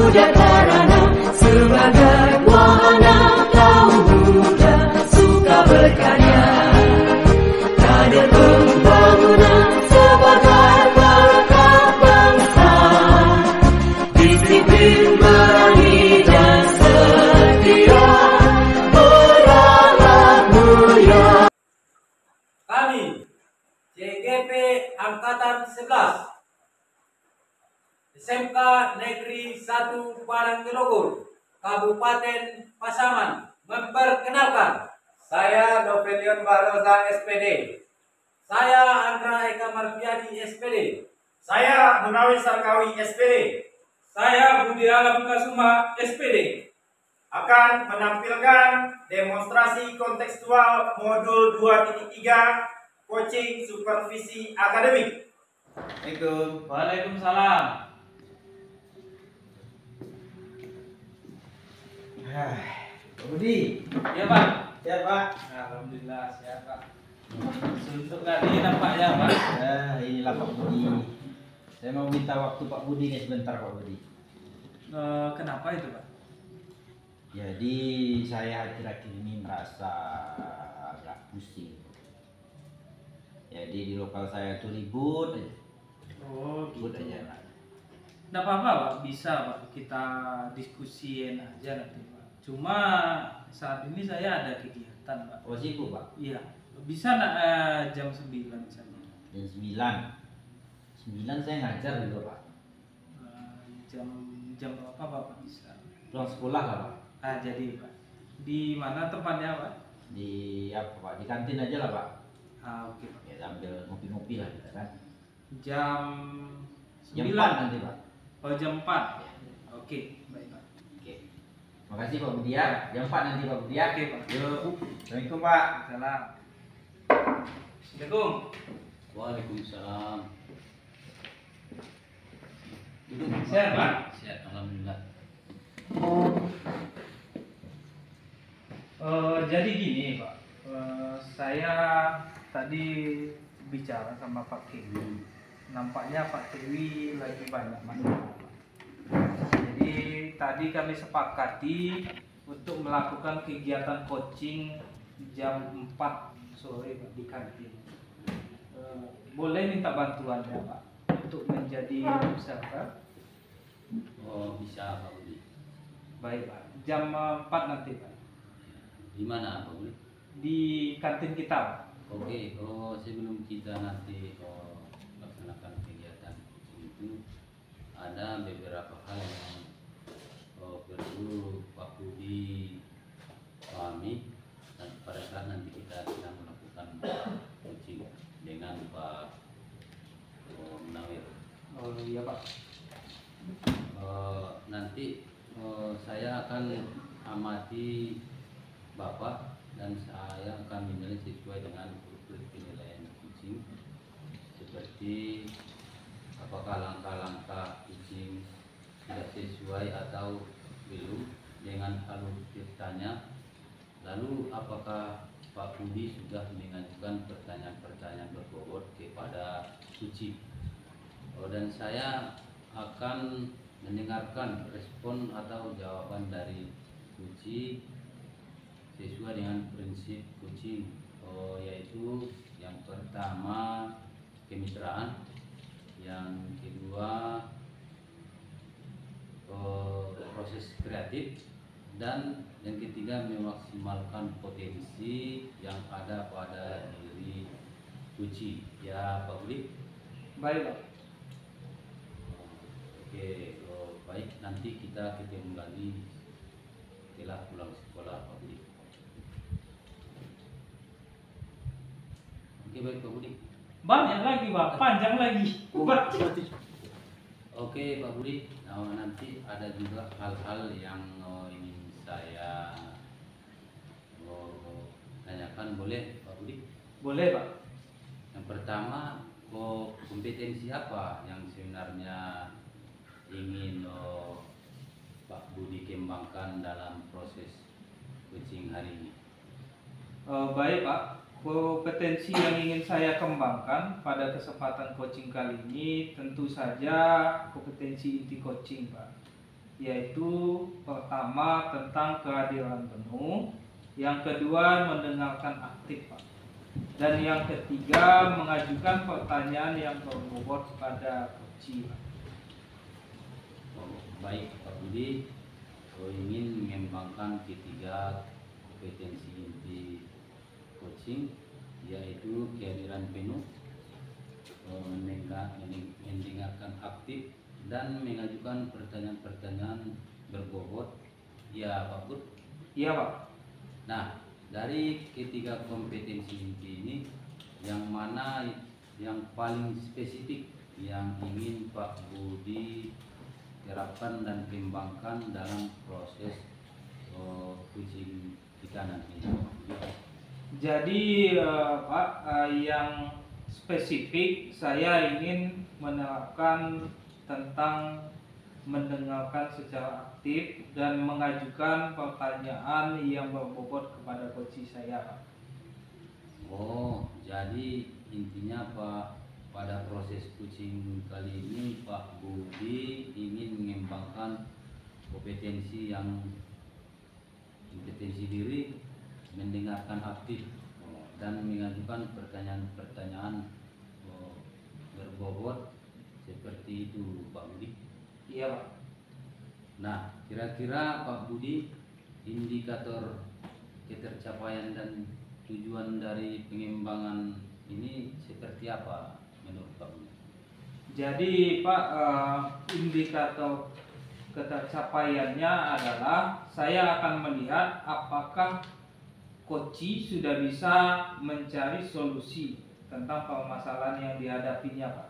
muda karana sebagai wahana kaum muda suka berkarya. Kader pembangunan sebagai berkat bangsa, disiplin berani dan setia, beralat mulia. Kami CGP Angkatan 11 SMK Negeri 1 Paranggelogor, Kabupaten Pasaman memperkenalkan. Saya Novelion Baroza SPD. Saya Andra Eka Marfiadi SPD. Saya Munawi Sarkawi SPD. Saya Budi Alam Kasuma SPD. Akan menampilkan demonstrasi kontekstual modul 2.3 coaching supervisi akademik. Assalamualaikum. Waalaikumsalam. Budi, Ya Pak. ya Pak. Alhamdulillah sehat Pak. Suntuk kali nampaknya Pak. Inilah Pak Budi. Saya mau minta waktu Pak Budi nih sebentar Pak Budi. Kenapa itu Pak? Jadi saya akhir-akhir ini merasa agak pusing. Jadi di lokal saya tuh ribut aja. Oh Ribut gitu. aja Pak. Nggak apa-apa Pak, bisa Pak. Kita diskusiin aja nanti Pak. Cuma saat ini saya ada kegiatan Pak. Oh sibuk Pak? Iya. Bisa nak jam 9 misalnya. Jam 9. 9 saya ngajar juga Pak. Jam berapa Bapak bisa? Pulang sekolah lah Pak. Jadi Pak. Di mana tempatnya Pak? Di apa Pak? Di kantin aja lah Pak. Oke Pak. Ya sambil ngopi-ngopi lah kita kan. Jam Jam 9 4 nanti Pak. Oh jam 4. Oke, baik Pak. Oke. Makasih Pak Budi ya. Jam 4 nanti Pak Budi ya. Oke Pak. Yuk. Assalamualaikum Pak. Salam. Assalamualaikum. Waalaikumsalam. Sehat Pak? Sehat, alhamdulillah. Jadi gini Pak, saya tadi bicara sama Pak Kewi. Nampaknya Pak Kewi lagi banyak masalah Pak. Jadi tadi kami sepakati untuk melakukan kegiatan coaching jam 4 sore Pak di kantin. Boleh minta bantuannya Pak untuk menjadi peserta? Oh, bisa Pak Budi. Baik Pak, jam 4 nanti Pak Di mana Pak Budi? di kantin kita Pak. Oke, sebelum kita nanti laksanakan kegiatan itu ada beberapa hal yang perlu Pak Budi pahami dan pada saat nanti kita sedang melakukan coaching dengan Pak Munawir. Oh iya Pak. Nanti saya akan amati Bapak dan saya akan menilai sesuai dengan penilaian kucing, seperti apakah langkah-langkah kucing sudah sesuai atau belum dengan alur ceritanya, lalu apakah Pak Budi sudah mengajukan pertanyaan-pertanyaan berbobot kepada kucing, dan saya akan mendengarkan respon atau jawaban dari kucing sesuai dengan prinsip coaching, yaitu yang pertama kemitraan, yang kedua proses kreatif, dan yang ketiga memaksimalkan potensi yang ada pada diri coaching. Ya Pak Budi. Baik Pak. Oke, baik, nanti kita ketemu lagi setelah pulang sekolah Pak Budi. Oke, baik Pak Budi. Banyak lagi Pak, panjang lagi. Oke Pak Budi, nanti ada juga hal-hal yang ingin saya tanyakan, boleh Pak Budi? Boleh Pak. Yang pertama, kompetensi apa yang sebenarnya ingin Pak Budi kembangkan dalam proses coaching hari ini? Baik Pak, kompetensi yang ingin saya kembangkan pada kesempatan coaching kali ini tentu saja kompetensi inti coaching Pak. yaitu pertama tentang kehadiran penuh, yang kedua mendengarkan aktif, Pak, dan yang ketiga mengajukan pertanyaan yang berbobot kepada coach, Pak. Oh, baik Pak Budi, ingin mengembangkan ketiga kompetensi inti coaching, yaitu kehadiran penuh, mendengarkan aktif, dan mengajukan pertanyaan-pertanyaan berbobot. Ya Pak Bud? Iya, Pak. Nah, dari ketiga kompetensi inti ini, yang mana yang paling spesifik yang ingin Pak Budi terapkan dan kembangkan dalam proses coaching kita nanti? Jadi Pak, yang spesifik saya ingin menerapkan tentang mendengarkan secara aktif dan mengajukan pertanyaan yang berbobot kepada coach saya, Pak. Oh, jadi intinya Pak, pada proses coaching kali ini Pak Budi ingin mengembangkan kompetensi diri, mendengarkan aktif, dan mengajukan pertanyaan-pertanyaan berbobot seperti itu Pak Budi. Iya, Pak. Nah, kira-kira Pak Budi, indikator ketercapaian dan tujuan dari pengembangan ini seperti apa menurut Pak Budi? Jadi Pak, indikator ketercapaiannya adalah saya akan melihat apakah coach sudah bisa mencari solusi tentang permasalahan yang dihadapinya, Pak.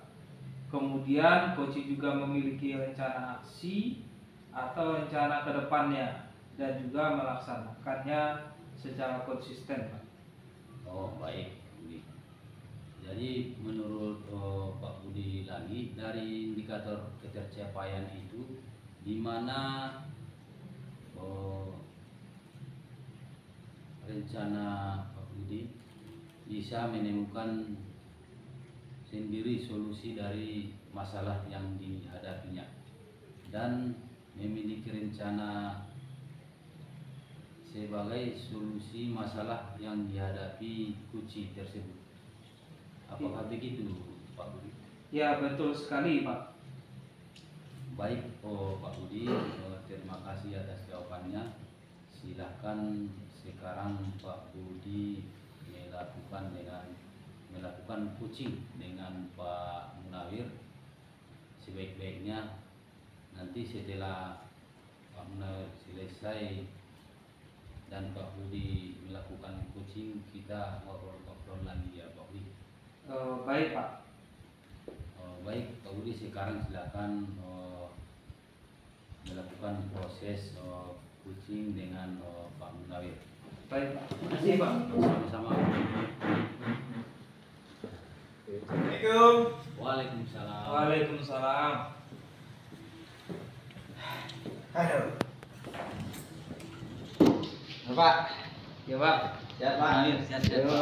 Kemudian coach juga memiliki rencana aksi atau rencana ke depannya dan juga melaksanakannya secara konsisten, Pak. Oh, baik Budi. Jadi menurut Pak Budi lagi, dari indikator ketercapaian itu di mana rencana Pak Budi bisa menemukan sendiri solusi dari masalah yang dihadapinya dan memiliki rencana sebagai solusi masalah yang dihadapi coach tersebut. Apakah begitu Pak Budi? Ya, betul sekali, Pak. Baik Pak Budi, terima kasih atas jawabannya. Silahkan sekarang Pak Budi melakukan coaching dengan Pak Munawir. Sebaik-baiknya nanti setelah Pak Munawir selesai dan Pak Budi melakukan coaching, kita ngobrol lagi ya Pak Budi. Baik, Pak. Baik Pak Budi, sekarang silakan melakukan proses coaching dengan Pak Munawir. Baik, Pak. Terima kasih, Pak. Sama-sama. Assalamualaikum. Waalaikumsalam. Waalaikumsalam. Halo. Pak, Ya, Pak. siap Pak. Siap, Pak.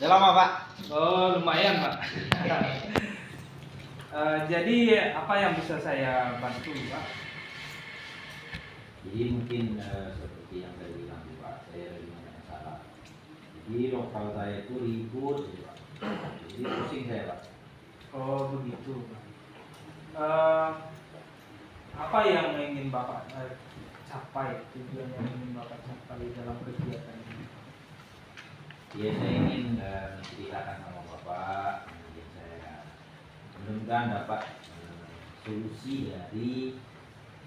Udah lama Pak? Oh, lumayan, Pak. Jadi apa yang bisa saya bantu, Pak? Jadi mungkin seperti yang saya bilang Pak, saya lagi banyak masalah. Jadi lokal saya itu ribut, Pak. Jadi pusing saya Pak. Oh, begitu, Pak. Apa yang ingin Bapak capai, tujuan yang ingin Bapak capai dalam kegiatan ini? Ya saya ingin menceritakan sama Bapak, mungkin saya mudah-mudahan dapat solusi dari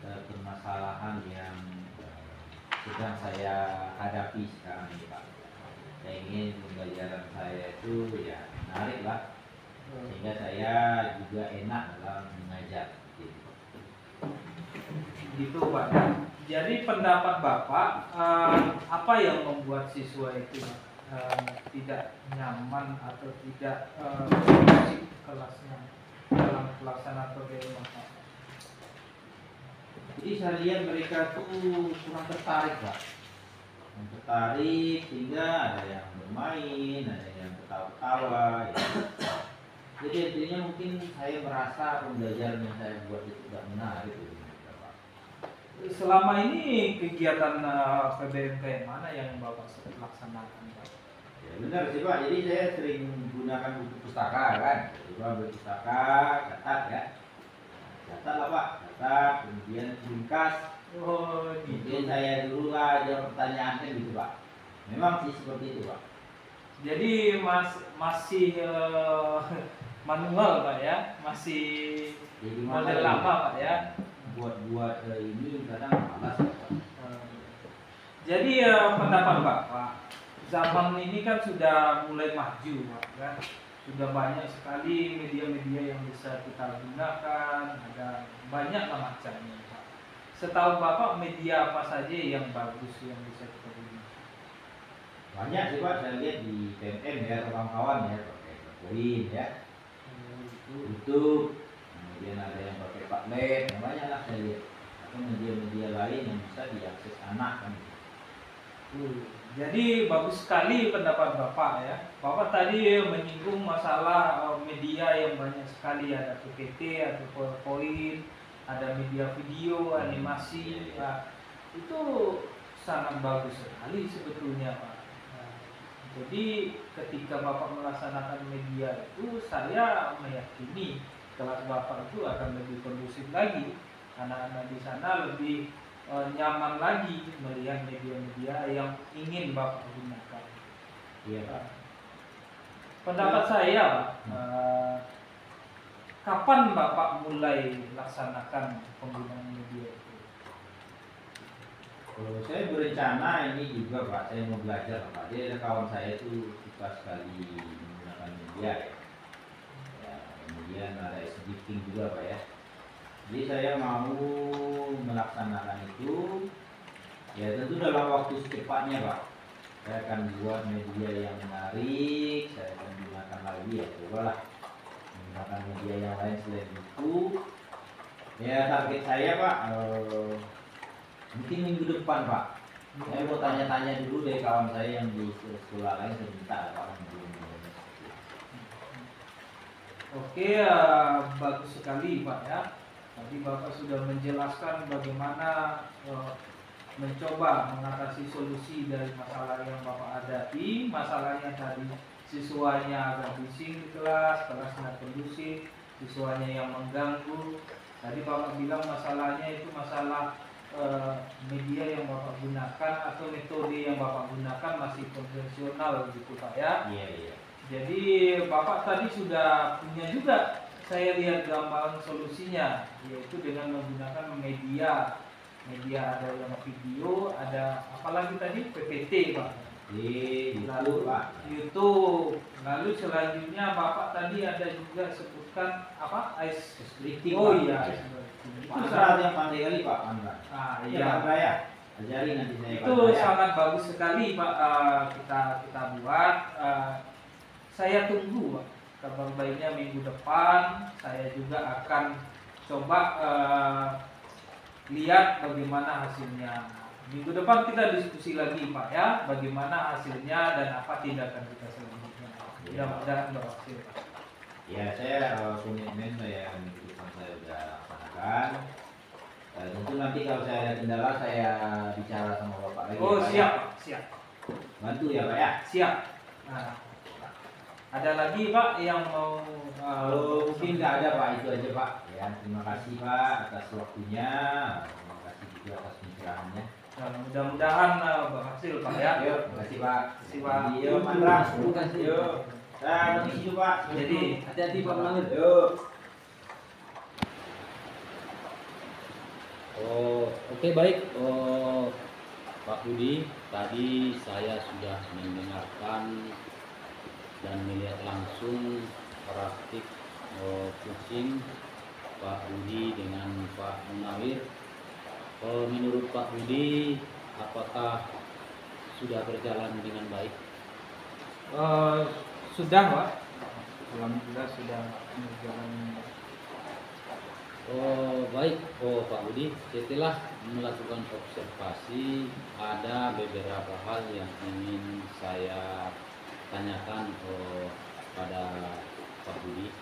permasalahan yang sedang saya hadapi sekarang ini Pak. Saya ingin pembelajaran saya itu ya menarik lah, sehingga saya juga enak dalam mengajar. Gitu, Pak. Jadi pendapat Bapak, apa yang membuat siswa itu tidak nyaman atau tidak asik kelasnya dalam pelaksanaan program Bapak? Jadi saya lihat mereka tuh kurang tertarik Pak. Yang tertarik sehingga ada yang bermain, ada yang ketawa-ketawa. Ya. Jadi intinya mungkin saya merasa pembelajaran yang saya buat itu tidak menarik gitu, Pak. Selama ini kegiatan PBM kayak mana yang Bapak laksanakan, Pak? Ya benar sih Pak, jadi saya sering menggunakan buku pustaka kan. Coba beli pustaka, catat ya. Catat lah Pak, catat, kemudian ringkas. Oh, Kemudian saya dulu lah ada pertanyaan kan gitu Pak. Memang sih seperti itu Pak. Jadi masih manual Pak ya, masih Jadi model lama Pak ya. buat ini kadang malas Pak. Jadi pendapat Bapak, zaman ini kan sudah mulai maju Pak kan. Sudah banyak sekali media-media yang bisa kita gunakan, ada banyak lah macamnya Pak. Setahu Bapak media apa saja yang bagus yang bisa kita gunakan? Banyak sih Pak, saya lihat di TNM ya, kawan-kawan ya, pakai Poin ya, YouTube, kemudian ada yang pakai Padlet, banyak lah saya lihat. Atau media-media lain yang bisa diakses anak kan. Jadi bagus sekali pendapat Bapak ya. Bapak tadi menyinggung masalah media yang banyak sekali, ada PPT, ada PowerPoint, ada media video, animasi. Nah, itu sangat bagus sekali sebetulnya Pak. Nah, jadi ketika Bapak melaksanakan media itu, saya meyakini kelas Bapak itu akan lebih kondusif lagi. Anak-anak di sana lebih nyaman lagi melihat media-media yang ingin Bapak gunakan. Iya Pak. Pendapat saya, Pak, kapan Bapak mulai laksanakan penggunaan media itu? Kalau saya berencana ini juga Pak, saya mau belajar Pak. Jadi ada kawan saya itu suka sekali menggunakan media ya. Ya, kemudian ada editing juga Pak ya. Jadi saya mau melaksanakan itu, ya tentu dalam waktu secepatnya Pak. Saya akan buat media yang menarik, saya akan gunakan lagi ya, cobalah menggunakan media yang lain selain itu. Ya target saya Pak, mungkin minggu depan Pak. Saya mau tanya-tanya dulu dari kawan saya yang di sekolah lain, saya minta Pak. Oke, bagus sekali Pak ya. Tadi Bapak sudah menjelaskan bagaimana mencoba mengatasi solusi dari masalah yang Bapak hadapi. Masalahnya tadi siswanya agak bising di kelas, kelas nggak kondusif, siswanya yang mengganggu. Tadi Bapak bilang masalahnya itu masalah media yang Bapak gunakan atau metode yang Bapak gunakan masih konvensional gitu Pak ya. Iya, iya. Jadi Bapak tadi sudah punya juga, saya lihat gambaran solusinya, yaitu dengan menggunakan media ada yang video, ada apalagi tadi PPT Pak. Di Lalu YouTube Pak. YouTube. Lalu selanjutnya Bapak tadi ada juga sebutkan apa? Ice Scripting, Oh Pak. iya. Pak Asra yang pandai kali Pak Andra. Ah Iya iya. Pak Andra ya. Ajari nanti saya Pak Itu Andra, ya. sangat bagus sekali Pak. Kita buat. Saya tunggu Pak. Kabar baiknya minggu depan saya juga akan coba lihat bagaimana hasilnya. Minggu depan kita diskusi lagi Pak ya, bagaimana hasilnya dan apa tindakan kita selanjutnya. Mudah-mudahan berhasil Pak. Ya saya komitmen saya minggu depan saya sudah laksanakan. Tentu nanti kalau saya ada kendala saya bicara sama Bapak lagi. Oh Pak, siap ya. Pak, siap. Bantu ya Pak ya. Siap. Nah, ada lagi Pak yang mau Mungkin nggak ada Pak, itu aja Pak. Ya terima kasih Pak atas waktunya. Terima kasih juga atas pencerahannya. Nah, mudah-mudahan berhasil Pak ya. Yuk, terima kasih Pak. Terima kasih, Pak. Yuk, Mandra. Terima kasih. Yuk. Saya permisi dulu Pak. Jadi Hati-hati Pak Munawir. Yuk. Oke baik, Pak Budi. Tadi saya sudah mendengarkan dan melihat langsung praktik coaching Pak Budi dengan Pak Munawir. Menurut Pak Budi, apakah sudah berjalan dengan baik? sudah Pak. Alhamdulillah sudah berjalan. Baik, Pak Budi, setelah melakukan observasi, ada beberapa hal yang ingin saya tanyakan pada Pak Budi.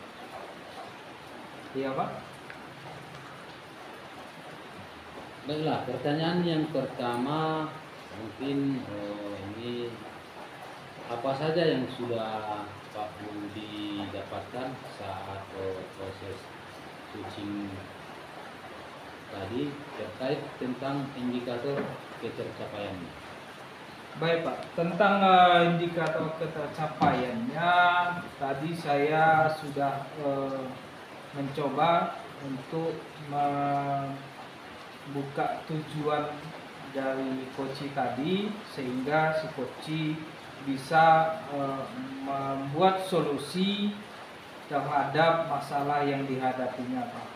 Iya Pak. Baiklah, pertanyaan yang pertama mungkin ini apa saja yang sudah Pak Budi dapatkan saat proses coaching tadi terkait tentang indikator ketercapaiannya. Baik Pak, tentang indikator ketercapaiannya tadi saya sudah mencoba untuk membuka tujuan dari coach tadi sehingga si coach bisa membuat solusi terhadap masalah yang dihadapinya Pak.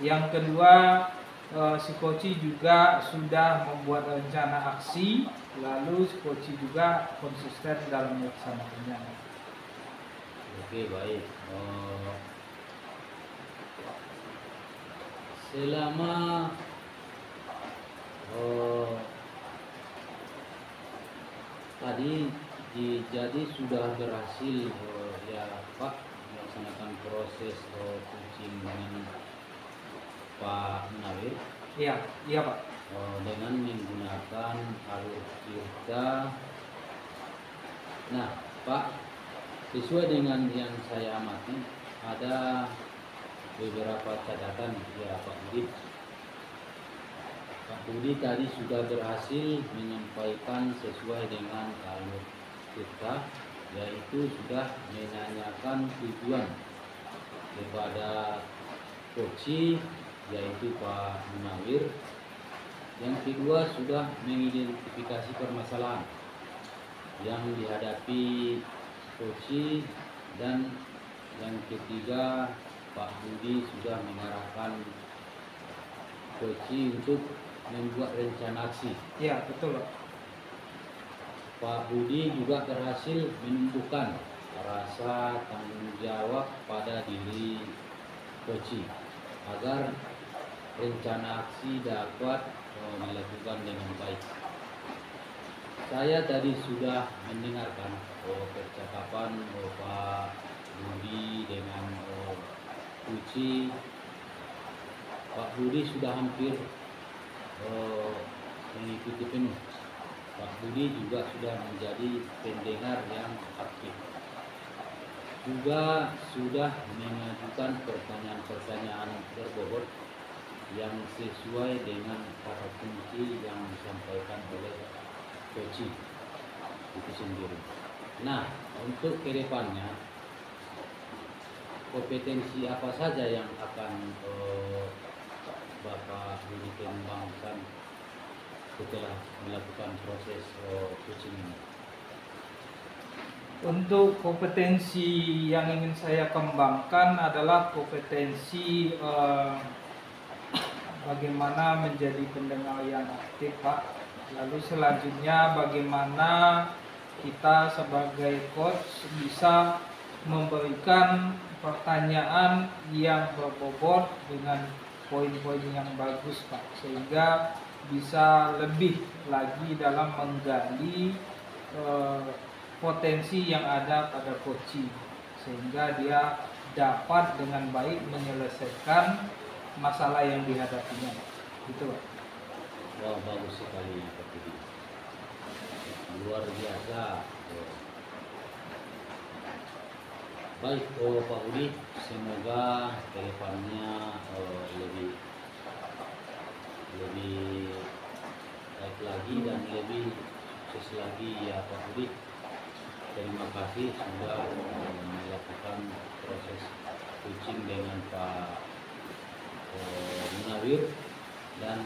Yang kedua, si coach juga sudah membuat rencana aksi, lalu si coach juga konsisten dalam melaksanakannya. Oke, baik. Selama tadi jadi sudah berhasil ya Pak melaksanakan proses coaching dengan Pak Munawir. Iya, iya Pak. Dengan menggunakan alur Tirta. Nah, Pak, sesuai dengan yang saya amati, ada beberapa catatan ya Pak Budi. Pak Budi tadi sudah berhasil menyampaikan sesuai dengan alur Tirta, yaitu sudah menanyakan tujuan kepada coach yaitu Pak Munawir. Yang kedua sudah mengidentifikasi permasalahan yang dihadapi coach, dan yang ketiga Pak Budi sudah mengarahkan coach untuk membuat rencana aksi. Iya, betul Pak. Pak Budi juga berhasil menumbuhkan rasa tanggung jawab pada diri coach agar rencana aksi dapat dilakukan dengan baik. Saya tadi sudah mendengarkan percakapan Pak Budi dengan Uci. Pak Budi sudah hampir mengikuti penuh. Pak Budi juga sudah menjadi pendengar yang aktif. Juga sudah mengajukan pertanyaan-pertanyaan berbobot yang sesuai dengan kata kunci yang disampaikan oleh coach itu sendiri. Nah, untuk kedepannya kompetensi apa saja yang akan Bapak Budi kembangkan setelah melakukan proses coaching ini? Untuk kompetensi yang ingin saya kembangkan adalah kompetensi bagaimana menjadi pendengar yang aktif Pak. Lalu selanjutnya bagaimana kita sebagai coach bisa memberikan pertanyaan yang berbobot dengan poin-poin yang bagus Pak, sehingga bisa lebih lagi dalam menggali potensi yang ada pada coach, sehingga dia dapat dengan baik menyelesaikan masalah yang dihadapinya. Gitu Pak. Wah, bagus sekali Pak Budi. Luar biasa. Baik Pak Budi, semoga kedepannya lebih baik lagi dan lebih sukses lagi ya Pak Budi. Terima kasih sudah melakukan proses coaching dengan Pak Munawir, dan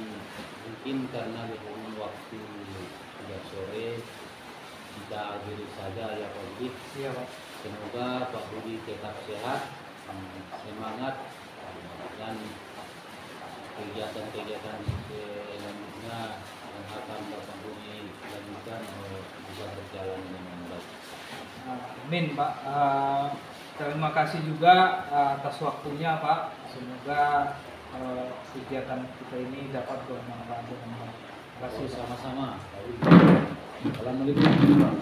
mungkin karena berhubung waktu sudah sore kita akhiri saja ya Pak Budi. Iya Pak. Semoga Pak Budi tetap sehat, semangat, dan kegiatan-kegiatan selanjutnya yang akan Bapak Budi lakukan bisa berjalan dengan baik. Amin Pak. Terima kasih juga atas waktunya Pak. Semoga kegiatan kita ini dapat bermanfaat dengan baik. Terima kasih. Sama-sama. Assalamualaikum.